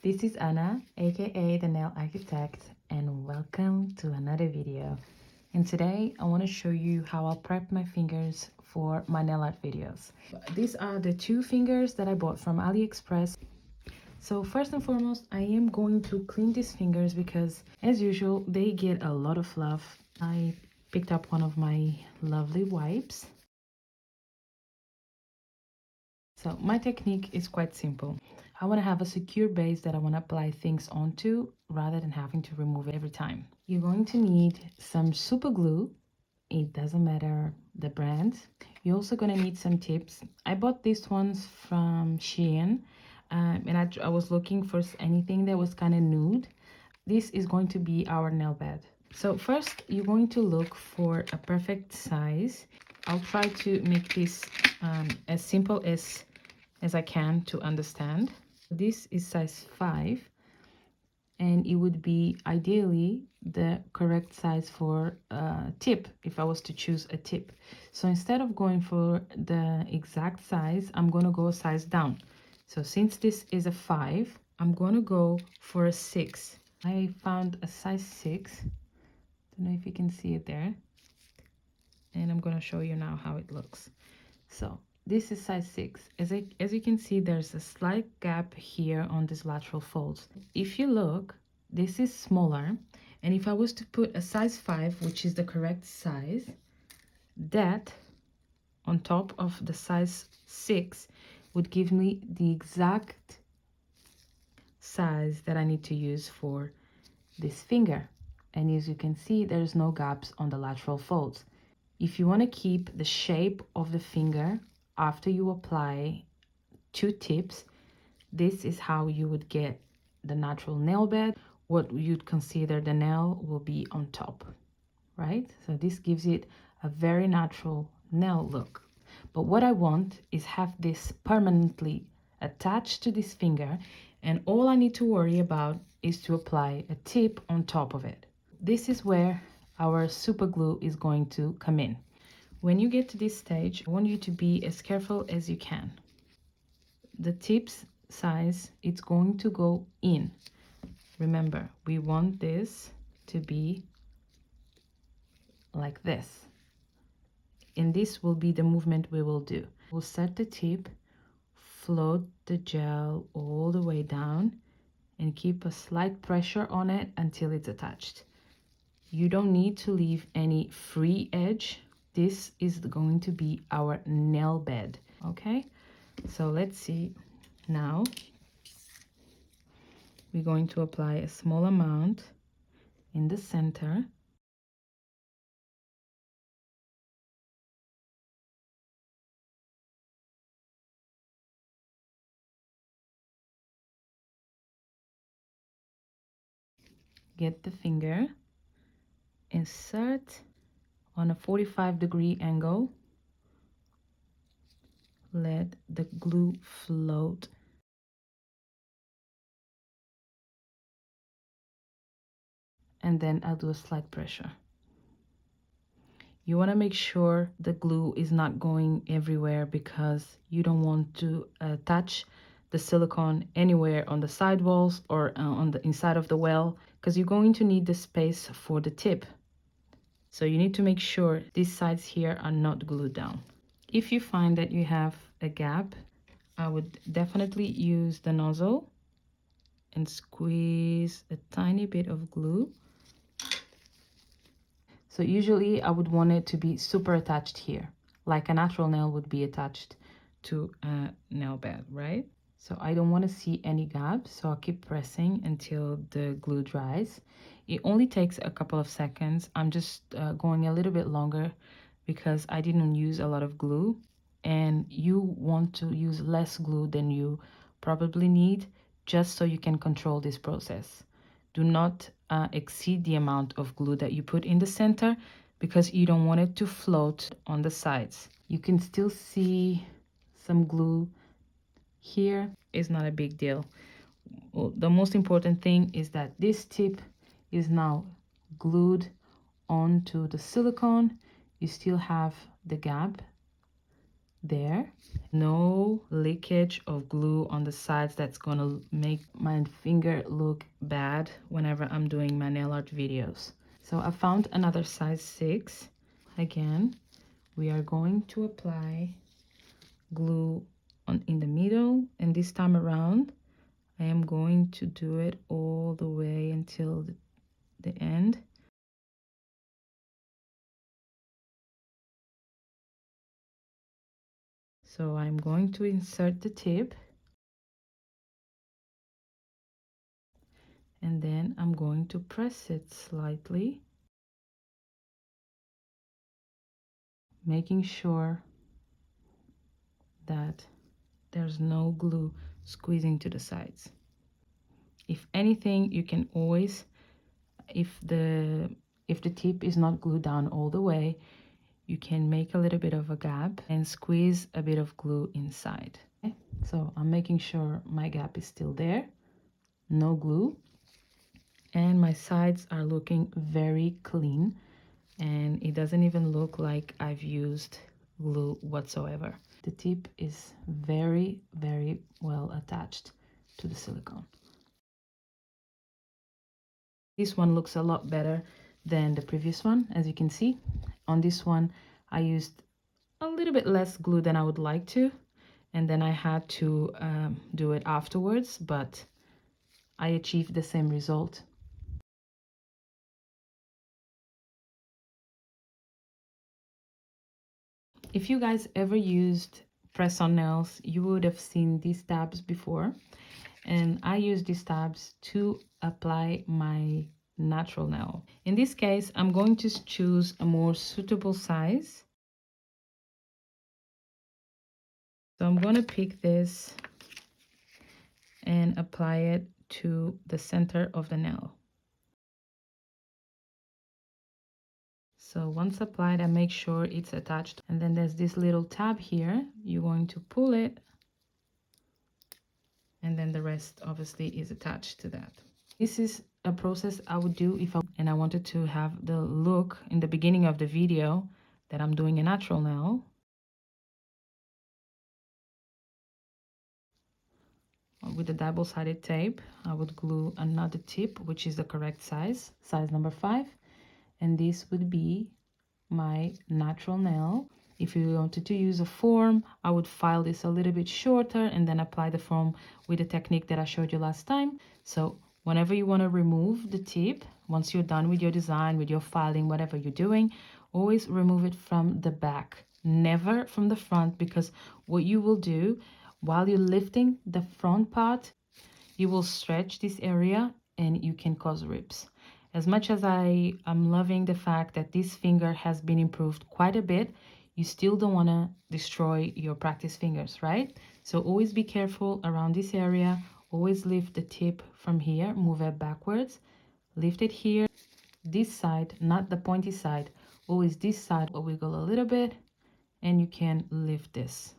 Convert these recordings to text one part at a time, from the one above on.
This is Anna, aka the Nail Architect, and welcome to another video. And today I want to show you how I'll prep my fingers for my nail art videos. These are the two fingers that I bought from AliExpress. So first and foremost, I am going to clean these fingers because as usual, they get a lot of fluff. I picked up one of my lovely wipes. So my technique is quite simple. I want to have a secure base that I want to apply things onto rather than having to remove it every time. You're going to need some super glue. It doesn't matter the brand. You're also going to need some tips. I bought these ones from Shein, and I was looking for anything that was kind of nude. This is going to be our nail bed. So first, you're going to look for a perfect size. I'll try to make this as simple as I can to understand. This is size 5, and it would be ideally the correct size for a tip if I was to choose a tip. So instead of going for the exact size, I'm going to go a size down. So since this is a 5, I'm going to go for a 6. I found a size 6. Don't know if you can see it there. And I'm going to show you now how it looks. So this is size 6. As you can see, there's a slight gap here on these lateral folds. If you look, this is smaller. And if I was to put a size 5, which is the correct size, that on top of the size 6 would give me the exact size that I need to use for this finger. And as you can see, there's no gaps on the lateral folds. If you want to keep the shape of the finger after you apply 2 tips, this is how you would get the natural nail bed. What you'd consider the nail will be on top, right? So this gives it a very natural nail look. But what I want is have this permanently attached to this finger, and all I need to worry about is to apply a tip on top of it. This is where our super glue is going to come in. When you get to this stage, I want you to be as careful as you can. The tips size, it's going to go in. Remember, we want this to be like this. And this will be the movement we will do. We'll set the tip, float the gel all the way down, and keep a slight pressure on it until it's attached. You don't need to leave any free edge. This is going to be our nail bed, okay? So let's see now. We're going to apply a small amount in the center. Get the finger, insert on a 45-degree angle. Let the glue float. And then I'll do a slight pressure. You want to make sure the glue is not going everywhere because you don't want to attach the silicone anywhere on the side walls or on the inside of the well, because you're going to need the space for the tip. So you need to make sure these sides here are not glued down. If you find that you have a gap, I would definitely use the nozzle and squeeze a tiny bit of glue. So usually I would want it to be super attached here, like a natural nail would be attached to a nail bed, right? So I don't want to see any gaps, so I'll keep pressing until the glue dries. It only takes a couple of seconds. I'm just going a little bit longer because I didn't use a lot of glue, and you want to use less glue than you probably need just so you can control this process. Do not exceed the amount of glue that you put in the center because you don't want it to float on the sides. You can still see some glue here. Is not a big deal. Well, the most important thing is that this tip is now glued onto the silicone. You still have the gap there. No leakage of glue on the sides that's gonna make my finger look bad whenever I'm doing my nail art videos. So I found another size 6. Again, we are going to apply glue in the middle, and this time around I am going to do it all the way until the end. So I'm going to insert the tip, and then I'm going to press it slightly, making sure that there's no glue squeezing to the sides. If anything, you can always, if the tip is not glued down all the way, you can make a little bit of a gap and squeeze a bit of glue inside. Okay? So I'm making sure my gap is still there, no glue, and my sides are looking very clean, and it doesn't even look like I've used glue whatsoever. The tip is very, very well attached to the silicone. This one looks a lot better than the previous one, as you can see. On this one, I used a little bit less glue than I would like to, and then I had to do it afterwards, but I achieved the same result. If you guys ever used press-on nails, you would have seen these tabs before, and I use these tabs to apply my natural nail. In this case, I'm going to choose a more suitable size. So I'm going to pick this and apply it to the center of the nail. So once applied, I make sure it's attached, and then there's this little tab here. You're going to pull it, and then the rest obviously is attached to that. This is a process I would do if I wanted to have the look in the beginning of the video that I'm doing a natural nail. With the double-sided tape, I would glue another tip, which is the correct size, size number 5, and this would be my natural nail. If you wanted to use a form, I would file this a little bit shorter and then apply the form with the technique that I showed you last time. So whenever you want to remove the tip, once you're done with your design, with your filing, whatever you're doing, always remove it from the back, never from the front, because what you will do while you're lifting the front part, you will stretch this area and you can cause rips. As much as I am loving the fact that this finger has been improved quite a bit, you still don't want to destroy your practice fingers, right? So always be careful around this area. Always lift the tip from here, move it backwards, lift it here. This side, not the pointy side, always this side will wiggle a little bit, and you can lift this.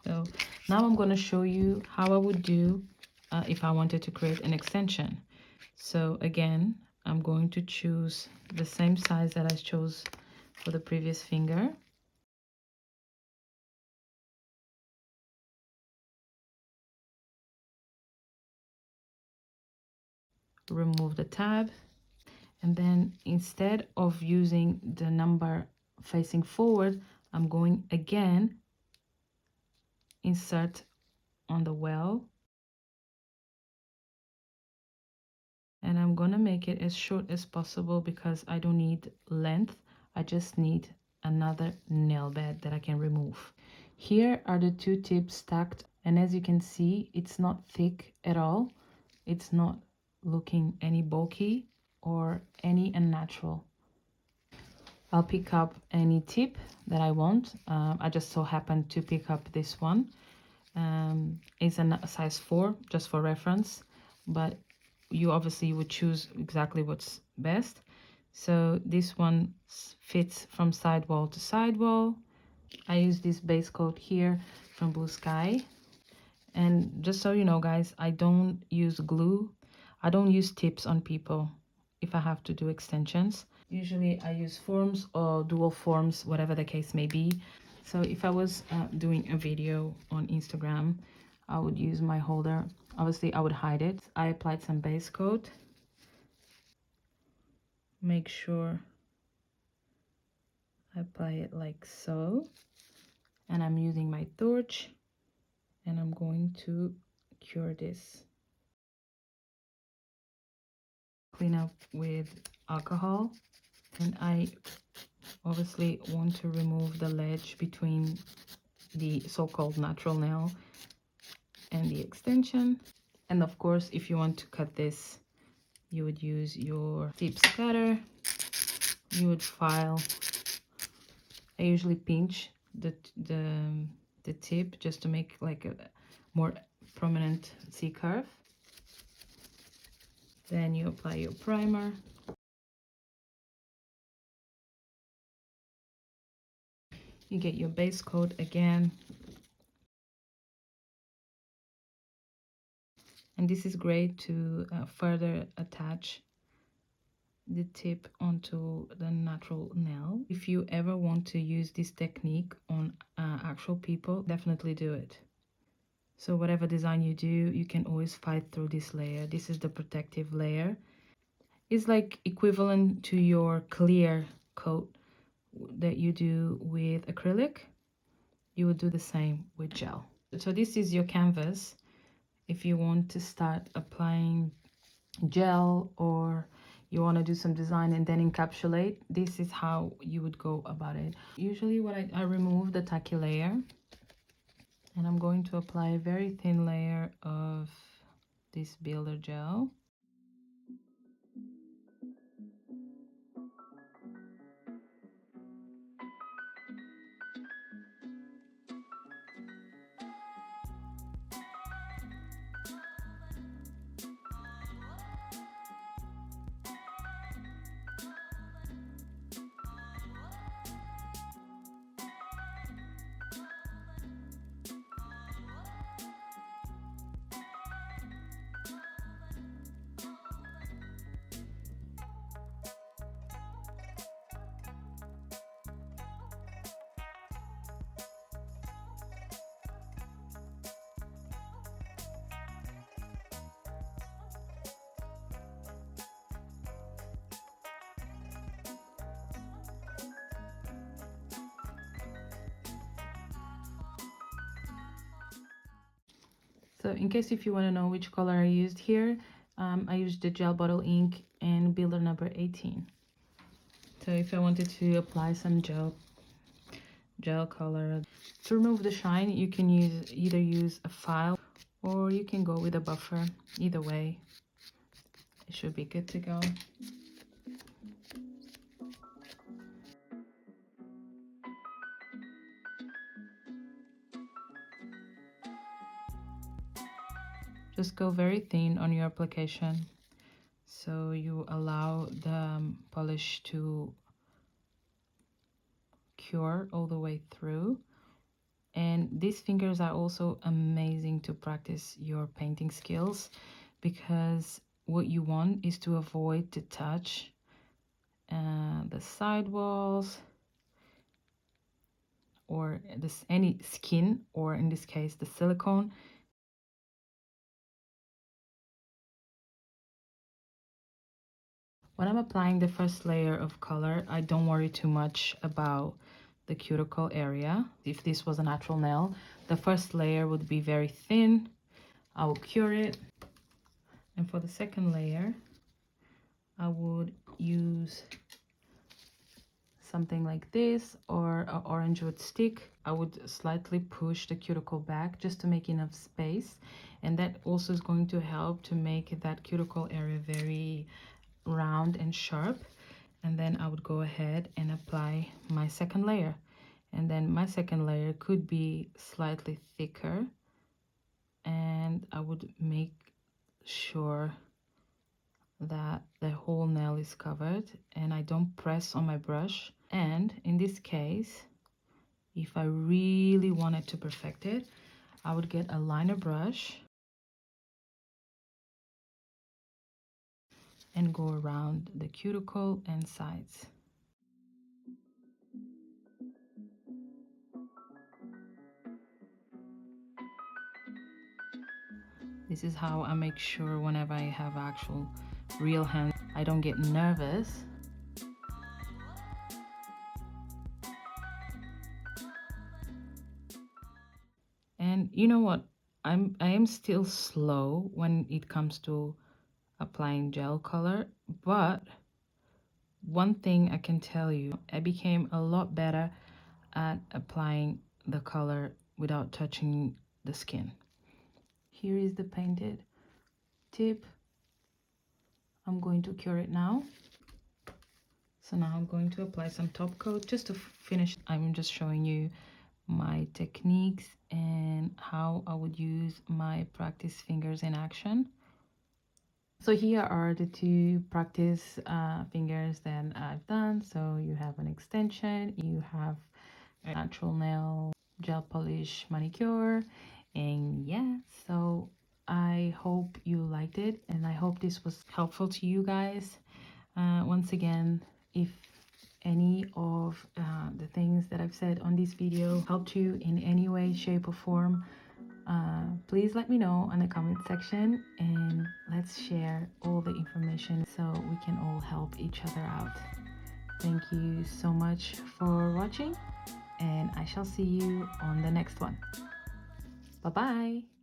So now I'm going to show you how I would do if I wanted to create an extension. So again, I'm going to choose the same size that I chose for the previous finger. Remove the tab, and then instead of using the number facing forward, I'm going again, insert on the well, and I'm gonna make it as short as possible because I don't need length. I just need another nail bed that I can remove. Here are the two tips stacked, and as you can see, it's not thick at all. It's not looking any bulky or any unnatural. I'll pick up any tip that I want. I just so happened to pick up this one. It's a size 4, just for reference, but you obviously would choose exactly what's best. So this one fits from sidewall to sidewall. I use this base coat here from Blue Sky. And just so you know, guys, I don't use glue. I don't use tips on people if I have to do extensions. Usually I use forms or dual forms, whatever the case may be. So if I was doing a video on Instagram, I would use my holder. Obviously, I would hide it. I applied some base coat. Make sure I apply it like so. And I'm using my torch, and I'm going to cure this. Clean up with alcohol, and I obviously want to remove the ledge between the so-called natural nail and the extension. And of course, if you want to cut this, you would use your tip scatter. You would file. I usually pinch the tip just to make like a more prominent C curve. Then you apply your primer. You get your base coat again. And this is great to further attach the tip onto the natural nail. If you ever want to use this technique on actual people, definitely do it. So whatever design you do, you can always fight through this layer. This is the protective layer. It's like equivalent to your clear coat that you do with acrylic. You would do the same with gel. So this is your canvas. If you want to start applying gel, or you want to do some design and then encapsulate, this is how you would go about it. Usually what I remove the tacky layer, and I'm going to apply a very thin layer of this builder gel. So in case if you want to know which color I used here, I used the gel bottle ink and builder number 18. So if I wanted to apply some gel color to remove the shine, you can either use a file or you can go with a buffer. Either way, it should be good to go. Just go very thin on your application, so you allow the polish to cure all the way through. And these fingers are also amazing to practice your painting skills, because what you want is to avoid to touch the side walls or any skin, or in this case the silicone. When I'm applying the first layer of color, I don't worry too much about the cuticle area. If this was a natural nail, the first layer would be very thin. I will cure it. And for the second layer, I would use something like this, or an orange wood stick. I would slightly push the cuticle back just to make enough space. And that also is going to help to make that cuticle area very round and sharp. And then I would go ahead and apply my second layer. And then my second layer could be slightly thicker, and I would make sure that the whole nail is covered and I don't press on my brush. And in this case, if I really wanted to perfect it, I would get a liner brush and go around the cuticle and sides. This is how I make sure whenever I have actual real hands, I don't get nervous. And you know what? I am still slow when it comes to applying gel color, but one thing I can tell you, I became a lot better at applying the color without touching the skin. Here is the painted tip. I'm going to cure it now. So now I'm going to apply some top coat just to finish. I'm just showing you my techniques and how I would use my practice fingers in action. So here are the two practice fingers that I've done. So you have an extension, you have a natural nail gel polish manicure, and yeah, so I hope you liked it and I hope this was helpful to you guys. Once again, if any of the things that I've said on this video helped you in any way, shape, or form, please let me know in the comment section and let's share all the information so we can all help each other out. Thank you so much for watching, and I shall see you on the next one. Bye bye.